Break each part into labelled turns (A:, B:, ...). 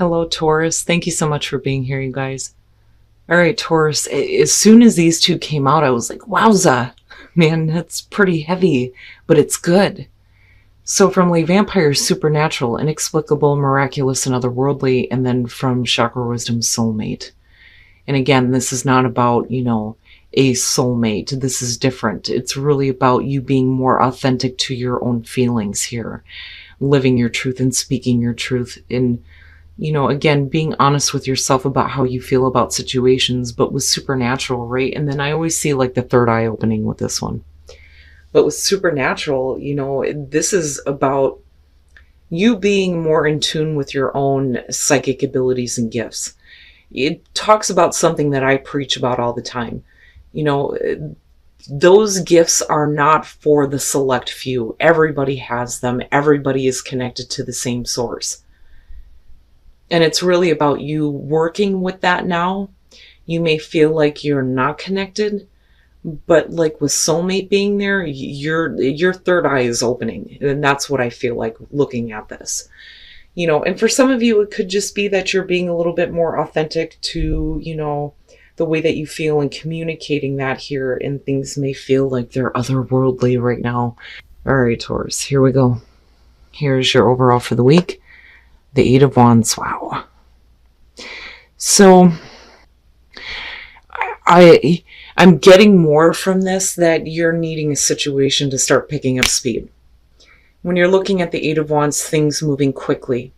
A: Hello, Taurus. Thank you so much for being here, you guys. All right, Taurus, as soon as these two came out, I was like, wowza, man, that's pretty heavy, but it's good. So from like vampire, supernatural, inexplicable, miraculous, and otherworldly, and then from chakra wisdom, soulmate. And again, this is not about, a soulmate. This is different. It's really about you being more authentic to your own feelings here, living your truth and speaking your truth in, again, being honest with yourself about how you feel about situations, but with supernatural, right? And then I always see like the third eye opening with this one. But with supernatural, this is about you being more in tune with your own psychic abilities and gifts. It talks about something that I preach about all the time. Those gifts are not for the select few. Everybody has them. Everybody is connected to the same source. And it's really about you working with that now. You may feel like you're not connected, but like with soulmate being there, your third eye is opening. And that's what I feel like looking at this. And for some of you, it could just be that you're being a little bit more authentic to, the way that you feel and communicating that here, and things may feel like they're otherworldly right now. All right, Taurus, here we go. Here's your overall for the week. The Eight of Wands. Wow. So I'm getting more from this that you're needing a situation to start picking up speed. When you're looking at the Eight of Wands, things moving quickly.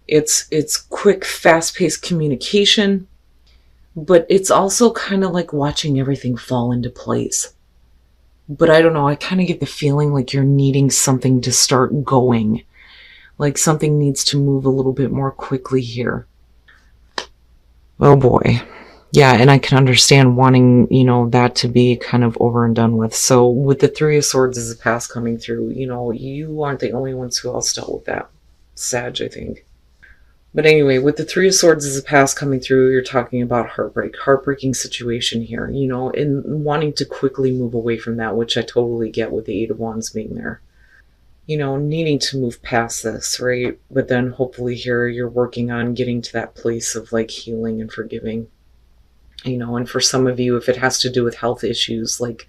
A: It's quick, fast-paced communication, but it's also kind of like watching everything fall into place. But I don't know, I kind of get the feeling like you're needing something to start going. Like something needs to move a little bit more quickly here. Oh boy. Yeah, and I can understand wanting, that to be kind of over and done with. So with the Three of Swords as a past coming through, you aren't the only ones who else dealt with that. Sag, I think. But anyway, with the Three of Swords as a past coming through, you're talking about heartbreaking situation here, and wanting to quickly move away from that, which I totally get with the Eight of Wands being there. Needing to move past this, right? But then hopefully here you're working on getting to that place of like healing and forgiving. And for some of you, if it has to do with health issues, like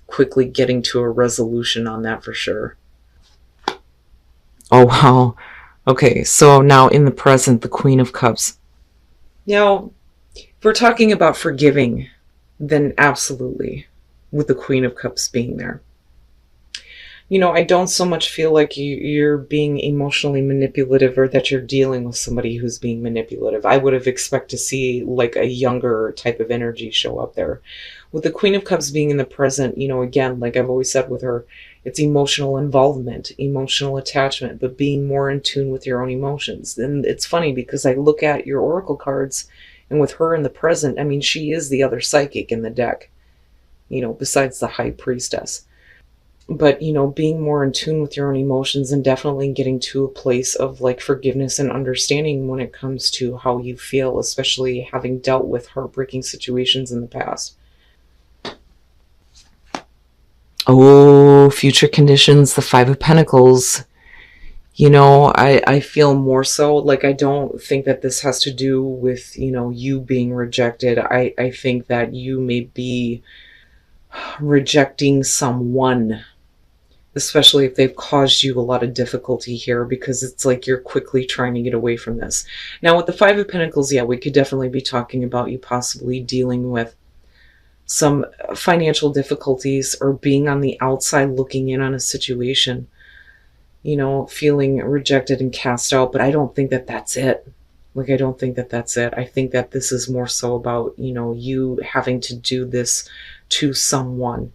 A: quickly getting to a resolution on that for sure. Oh, wow. Okay, so now in the present, the Queen of Cups. Now, if we're talking about forgiving, then absolutely, with the Queen of Cups being there. I don't so much feel like you're being emotionally manipulative or that you're dealing with somebody who's being manipulative. I would have expected to see like a younger type of energy show up there. With the Queen of Cups being in the present, again, like I've always said with her, it's emotional involvement, emotional attachment, but being more in tune with your own emotions. And it's funny because I look at your oracle cards, and with her in the present, I mean, she is the other psychic in the deck, besides the High Priestess. But, being more in tune with your own emotions and definitely getting to a place of like forgiveness and understanding when it comes to how you feel, especially having dealt with heartbreaking situations in the past. Oh, future conditions, the Five of Pentacles. I feel more so like I don't think that this has to do with, you being rejected. I think that you may be rejecting someone, especially if they've caused you a lot of difficulty here, because it's like you're quickly trying to get away from this. Now with the Five of Pentacles, yeah, we could definitely be talking about you possibly dealing with some financial difficulties or being on the outside looking in on a situation, feeling rejected and cast out. But I don't think that that's it. Like, I don't think that that's it. I think that this is more so about, you having to do this to someone.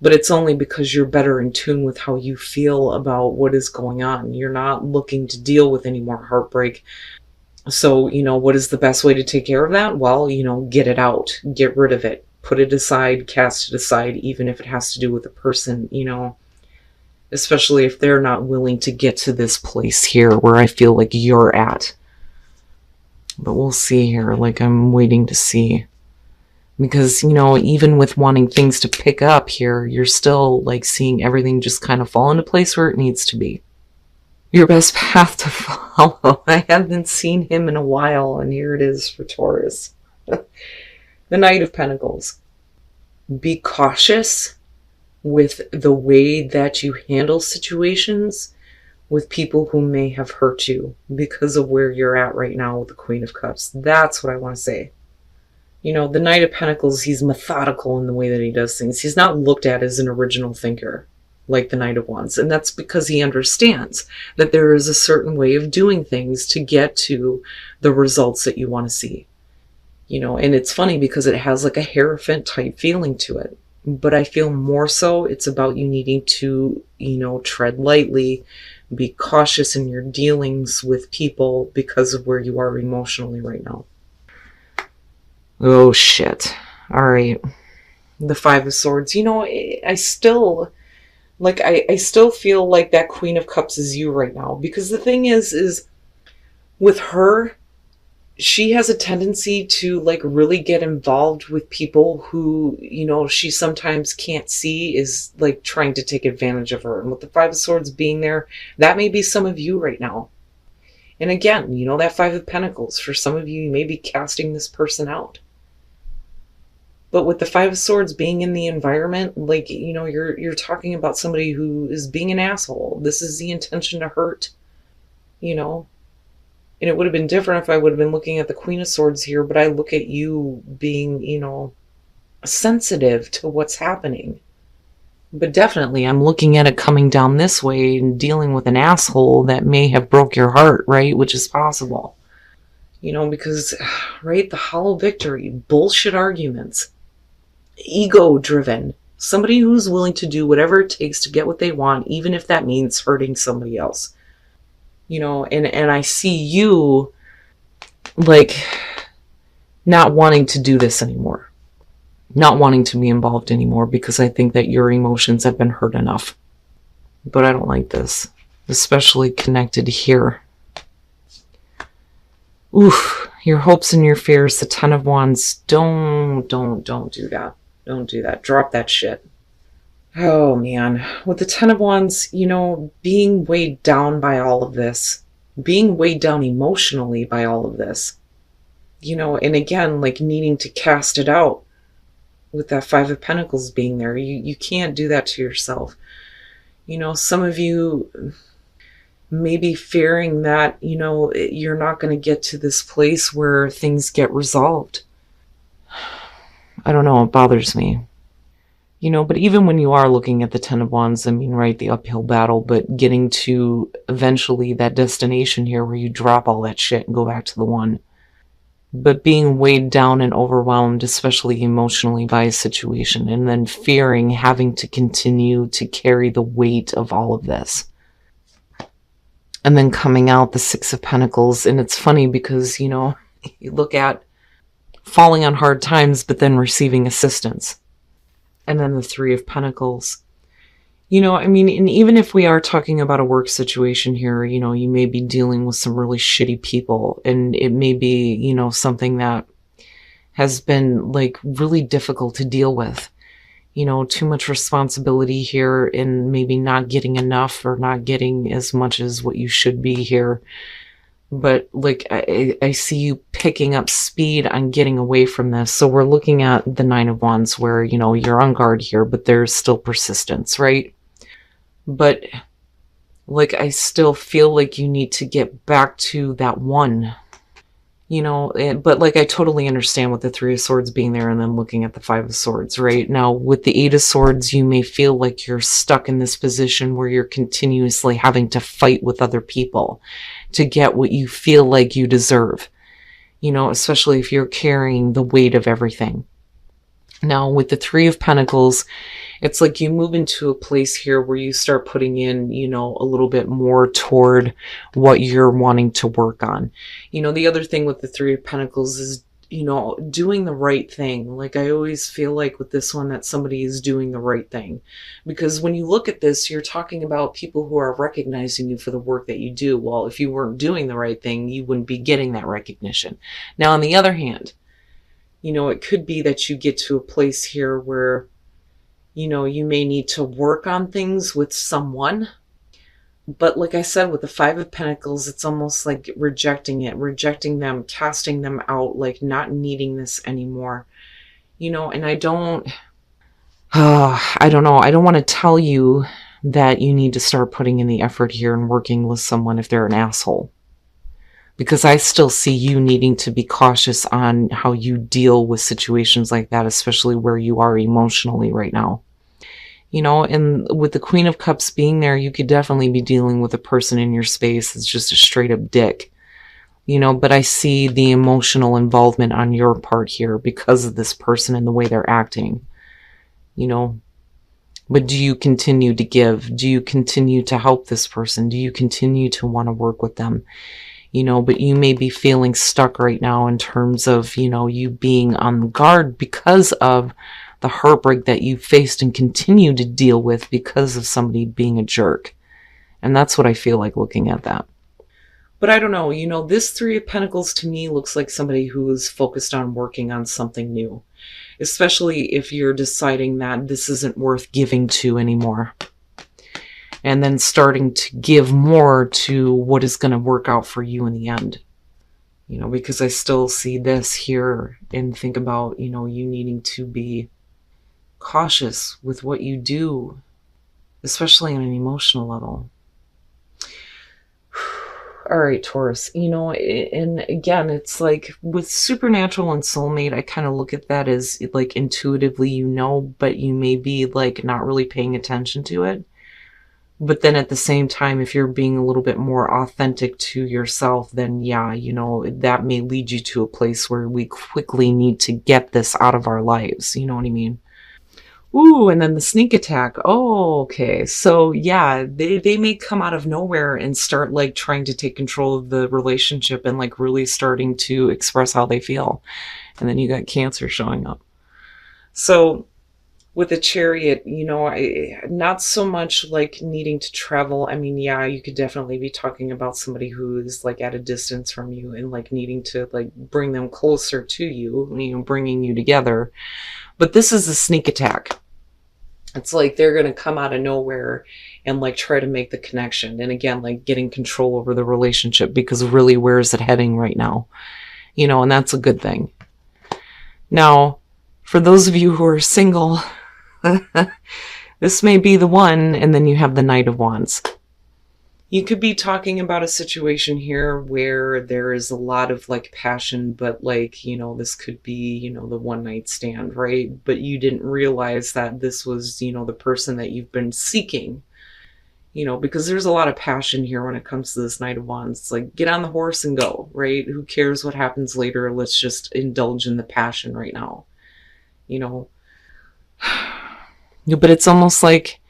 A: But it's only because you're better in tune with how you feel about what is going on. You're not looking to deal with any more heartbreak. So, what is the best way to take care of that? Well, get it out. Get rid of it. Put it aside. Cast it aside, even if it has to do with a person, especially if they're not willing to get to this place here where I feel like you're at. But we'll see here. Like, I'm waiting to see. Because, even with wanting things to pick up here, you're still like seeing everything just kind of fall into place where it needs to be. your best path to follow. I haven't seen him in a while, and here it is for Taurus. The Knight of Pentacles. Be cautious with the way that you handle situations with people who may have hurt you because of where you're at right now with the Queen of Cups. That's what I want to say. You know, the Knight of Pentacles, he's methodical in the way that he does things. He's not looked at as an original thinker like the Knight of Wands. And that's because he understands that there is a certain way of doing things to get to the results that you want to see. You know, and it's funny because it has like a Hierophant type feeling to it. But I feel more so it's about you needing to, you know, tread lightly, be cautious in your dealings with people because of where you are emotionally right now. Oh, shit. All right. The Five of Swords. You know, I still, like, I still feel like that Queen of Cups is you right now. Because the thing is with her, she has a tendency to, like, really get involved with people who, you know, she sometimes can't see is, like, trying to take advantage of her. And with the Five of Swords being there, that may be some of you right now. And again, you know, that Five of Pentacles, for some of you, you may be casting this person out. But with the Five of Swords being in the environment, like, you know, you're talking about somebody who is being an asshole. This is the intention to hurt, you know. And it would have been different if I would have been looking at the Queen of Swords here, but I look at you being, you know, sensitive to what's happening. But definitely, I'm looking at it coming down this way and dealing with an asshole that may have broke your heart, right? Which is possible. You know, because, right, the hollow victory, bullshit arguments, ego-driven, somebody who's willing to do whatever it takes to get what they want, even if that means hurting somebody else. You know, and I see you, like, not wanting to do this anymore. Not wanting to be involved anymore because I think that your emotions have been hurt enough. But I don't like this, especially connected here. Oof, your hopes and your fears, the Ten of Wands. Don't do that. Don't do that. Drop that shit. Oh, man. With the Ten of Wands, you know, being weighed down by all of this, being weighed down emotionally by all of this, you know, and again, like needing to cast it out with that Five of Pentacles being there. You can't do that to yourself. You know, some of you may be fearing that, you know, you're not going to get to this place where things get resolved. I don't know. It bothers me. You know, but even when you are looking at the Ten of Wands, I mean, right, the uphill battle, but getting to eventually that destination here where you drop all that shit and go back to the one. But being weighed down and overwhelmed, especially emotionally, by a situation, and then fearing having to continue to carry the weight of all of this. And then coming out the Six of Pentacles, and it's funny because, you know, you look at falling on hard times, but then receiving assistance. And then the Three of Pentacles. You know, I mean, and even if we are talking about a work situation here, you know, you may be dealing with some really shitty people. And it may be, you know, something that has been, like, really difficult to deal with. You know, too much responsibility here and maybe not getting enough or not getting as much as what you should be here. But, like, I see you picking up speed on getting away from this. So we're looking at the Nine of Wands where, you know, you're on guard here, but there's still persistence, right? But, like, I still feel like you need to get back to that one. You know, but, like, I totally understand with the Three of Swords being there and then looking at the Five of Swords, right? Now, with the Eight of Swords, you may feel like you're stuck in this position where you're continuously having to fight with other people to get what you feel like you deserve. You know, especially if you're carrying the weight of everything. Now, with the Three of Pentacles, it's like you move into a place here where you start putting in, you know, a little bit more toward what you're wanting to work on. You know, the other thing with the Three of Pentacles is, you know, doing the right thing. Like, I always feel like with this one that somebody is doing the right thing. Because when you look at this, you're talking about people who are recognizing you for the work that you do. Well, if you weren't doing the right thing, you wouldn't be getting that recognition. Now, on the other hand, you know, it could be that you get to a place here where, you know, you may need to work on things with someone, But like I said, with the Five of Pentacles, it's almost like rejecting it, rejecting them, casting them out, like not needing this anymore. And I don't know. I don't want to tell you that you need to start putting in the effort here and working with someone if they're an asshole. Because I still see you needing to be cautious on how you deal with situations like that, especially where you are emotionally right now. And with the Queen of Cups being there, you could definitely be dealing with a person in your space that's just a straight up dick. But I see the emotional involvement on your part here because of this person and the way they're acting. But do you continue to give? Do you continue to help this person? Do you continue to want to work with them? But you may be feeling stuck right now in terms of, you being on guard because of the heartbreak that you faced and continue to deal with because of somebody being a jerk. And that's what I feel like looking at that. But I don't know, this Three of Pentacles to me looks like somebody who is focused on working on something new, especially if you're deciding that this isn't worth giving to anymore. And then starting to give more to what is going to work out for you in the end. Because I still see this here and think about, you needing to be cautious with what you do, especially on an emotional level. All right, Taurus, and again, it's like with supernatural and soulmate, I kind of look at that as like intuitively, but you may be like not really paying attention to it. But then at the same time, if you're being a little bit more authentic to yourself, then yeah, that may lead you to a place where we quickly need to get this out of our lives. You know what I mean? Ooh, and then the sneak attack. Oh, okay. So yeah, they may come out of nowhere and start like trying to take control of the relationship and like really starting to express how they feel. And then you got Cancer showing up. So with the Chariot, not so much like needing to travel. I mean, yeah, you could definitely be talking about somebody who is like at a distance from you and like needing to like bring them closer to you, bringing you together. But this is a sneak attack. It's like they're going to come out of nowhere and like try to make the connection. And again, like getting control over the relationship, because really, where is it heading right now? And that's a good thing. Now, for those of you who are single, this may be the one. And then you have the Knight of Wands. You could be talking about a situation here where there is a lot of like passion, but like, this could be, the one night stand, right? But you didn't realize that this was, the person that you've been seeking, because there's a lot of passion here when it comes to this Knight of Wands. It's like, get on the horse and go, right? Who cares what happens later? Let's just indulge in the passion right now, But it's almost like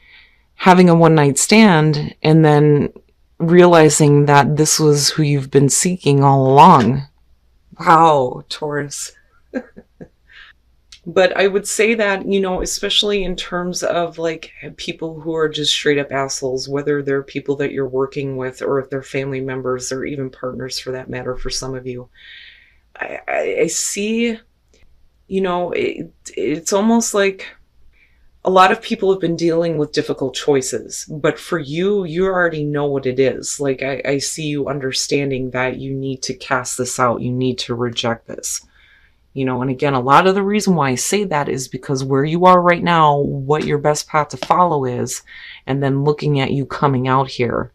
A: having a one night stand and then realizing that this was who you've been seeking all along. Wow, Taurus. But I would say that, especially in terms of like people who are just straight up assholes, whether they're people that you're working with or if they're family members or even partners for that matter, for some of you, I see, it's almost like a lot of people have been dealing with difficult choices, but for you, you already know what it is. Like, I see you understanding that you need to cast this out. You need to reject this. And again, a lot of the reason why I say that is because where you are right now, what your best path to follow is, and then looking at you coming out here,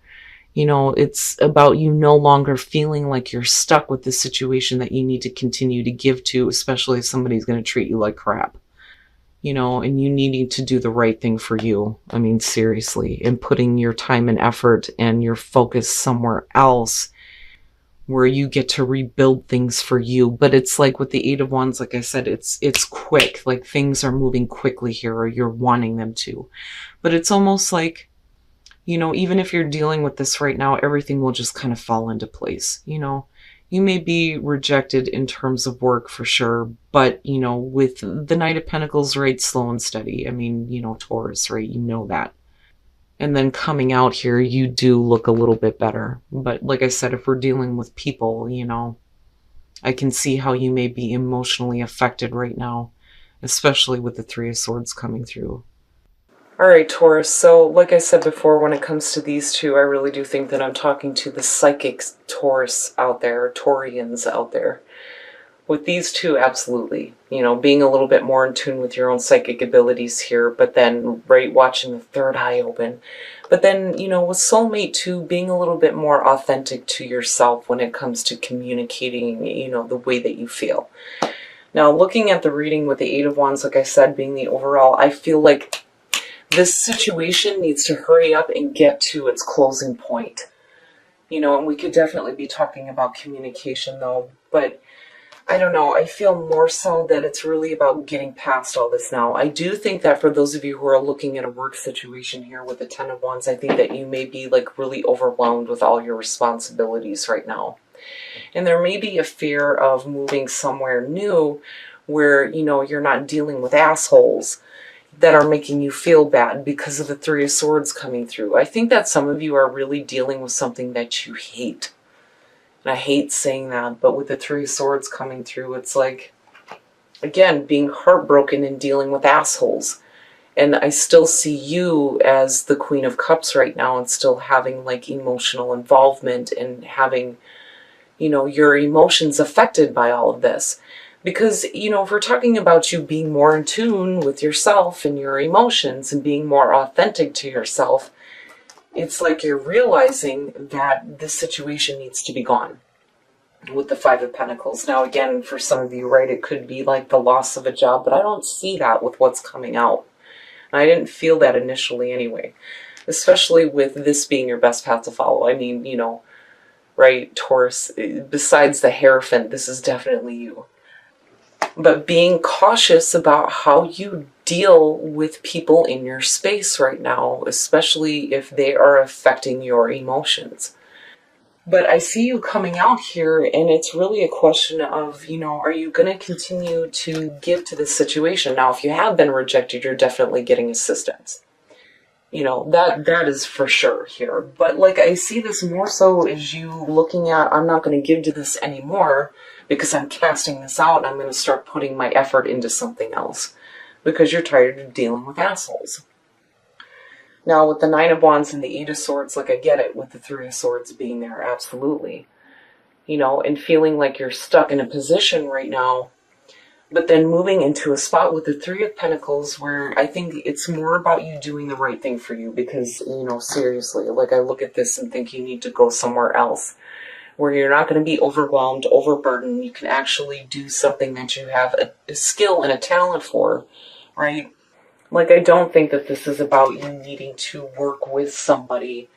A: it's about you no longer feeling like you're stuck with this situation that you need to continue to give to, especially if somebody's going to treat you like crap. And you needing to do the right thing for you. I mean, seriously, and putting your time and effort and your focus somewhere else where you get to rebuild things for you. But it's like with the Eight of Wands, like I said, it's quick, like things are moving quickly here, or you're wanting them to. But it's almost like, even if you're dealing with this right now, everything will just kind of fall into place. You may be rejected in terms of work for sure, but, with the Knight of Pentacles, right, slow and steady. I mean, Taurus, right, that. And then coming out here, you do look a little bit better. But like I said, if we're dealing with people, I can see how you may be emotionally affected right now, especially with the Three of Swords coming through. All right, Taurus. So, like I said before, when it comes to these two, I really do think that I'm talking to the psychic Taurus out there, Taurians out there. With these two, absolutely. You know, being a little bit more in tune with your own psychic abilities here, but then, right, watching the third eye open. But then, you know, with soulmate too, being a little bit more authentic to yourself when it comes to communicating, you know, the way that you feel. Now, looking at the reading with the Eight of Wands, like I said, being the overall, I feel like this situation needs to hurry up and get to its closing point. You know, and we could definitely be talking about communication though, but I don't know, I feel more so that it's really about getting past all this now. I do think that for those of you who are looking at a work situation here with the Ten of Wands, I think that you may be like really overwhelmed with all your responsibilities right now. And there may be a fear of moving somewhere new where, you know, you're not dealing with assholes that are making you feel bad because of the Three of Swords coming through. I think that some of you are really dealing with something that you hate. And I hate saying that, but with the Three of Swords coming through, it's like, again, being heartbroken and dealing with assholes. And I still see you as the Queen of Cups right now and still having like emotional involvement and having, you know, your emotions affected by all of this. Because, you know, if we're talking about you being more in tune with yourself and your emotions and being more authentic to yourself, it's like you're realizing that this situation needs to be gone with the Five of Pentacles. Now, again, for some of you, right, it could be like the loss of a job, but I don't see that with what's coming out. And I didn't feel that initially anyway, especially with this being your best path to follow. I mean, you know, right, Taurus, besides the Hierophant, this is definitely you. But being cautious about how you deal with people in your space right now, especially if they are affecting your emotions. But I see you coming out here, and it's really a question of, you know, are you going to continue to give to this situation? Now, if you have been rejected, you're definitely getting assistance. You know, that is for sure here. But like, I see this more so as you looking at, I'm not going to give to this anymore because I'm casting this out and I'm going to start putting my effort into something else because you're tired of dealing with assholes. Now, with the Nine of Wands and the Eight of Swords, like, I get it with the Three of Swords being there, absolutely. You know, and feeling like you're stuck in a position right now, but then moving into a spot with the Three of Pentacles where I think it's more about you doing the right thing for you because, you know, seriously, like, I look at this and think you need to go somewhere else where you're not going to be overwhelmed, overburdened. You can actually do something that you have a skill and a talent for, right? Like, I don't think that this is about you needing to work with somebody.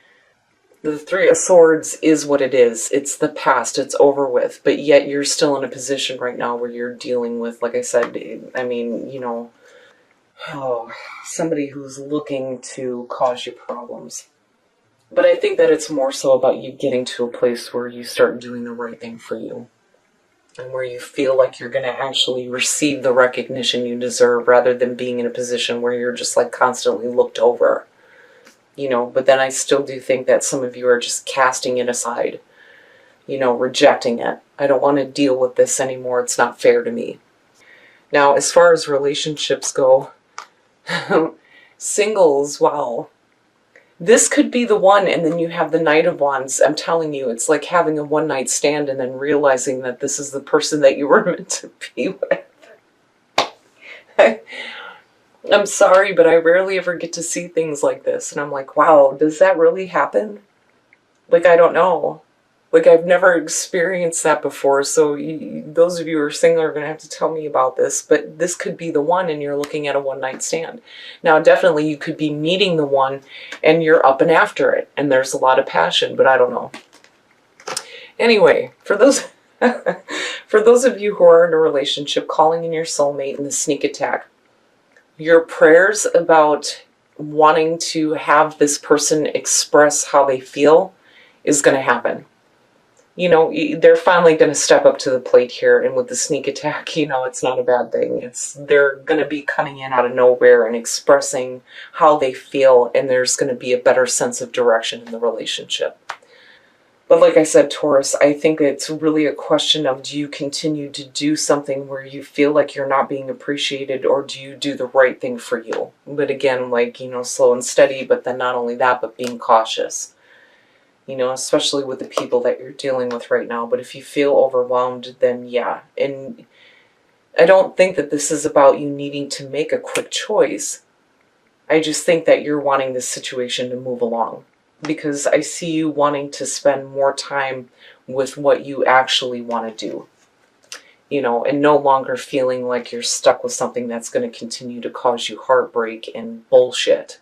A: The Three of Swords is what it is. It's the past. It's over with. But yet you're still in a position right now where you're dealing with, like I said, I mean, you know, somebody who's looking to cause you problems. But I think that it's more so about you getting to a place where you start doing the right thing for you. And where you feel like you're going to actually receive the recognition you deserve rather than being in a position where you're just like constantly looked over. You know, but then I still do think that some of you are just casting it aside, you know, rejecting it. I don't want to deal with this anymore. It's not fair to me. Now, as far as relationships go, singles, wow. This could be the one, and then you have the Knight of Wands. I'm telling you, it's like having a one-night stand and then realizing that this is the person that you were meant to be with. I'm sorry, but I rarely ever get to see things like this. And I'm like, wow, does that really happen? Like, I don't know. Like, I've never experienced that before. So those of you who are single are going to have to tell me about this. But this could be the one and you're looking at a one-night stand. Now, definitely you could be meeting the one and you're up and after it. And there's a lot of passion, but I don't know. Anyway, for those... for those of you who are in a relationship, calling in your soulmate and the sneak attack, your prayers about wanting to have this person express how they feel is going to happen. You know, they're finally going to step up to the plate here, and with the sneak attack, you know, it's not a bad thing. They're going to be coming in out of nowhere and expressing how they feel, and there's going to be a better sense of direction in the relationship. But like I said, Taurus, I think it's really a question of, do you continue to do something where you feel like you're not being appreciated, or do you do the right thing for you? But again, like, slow and steady, but then not only that, but being cautious, especially with the people that you're dealing with right now. But if you feel overwhelmed, then yeah. And I don't think that this is about you needing to make a quick choice. I just think that you're wanting this situation to move along, because I see you wanting to spend more time with what you actually want to do, and no longer feeling like you're stuck with something that's going to continue to cause you heartbreak and bullshit.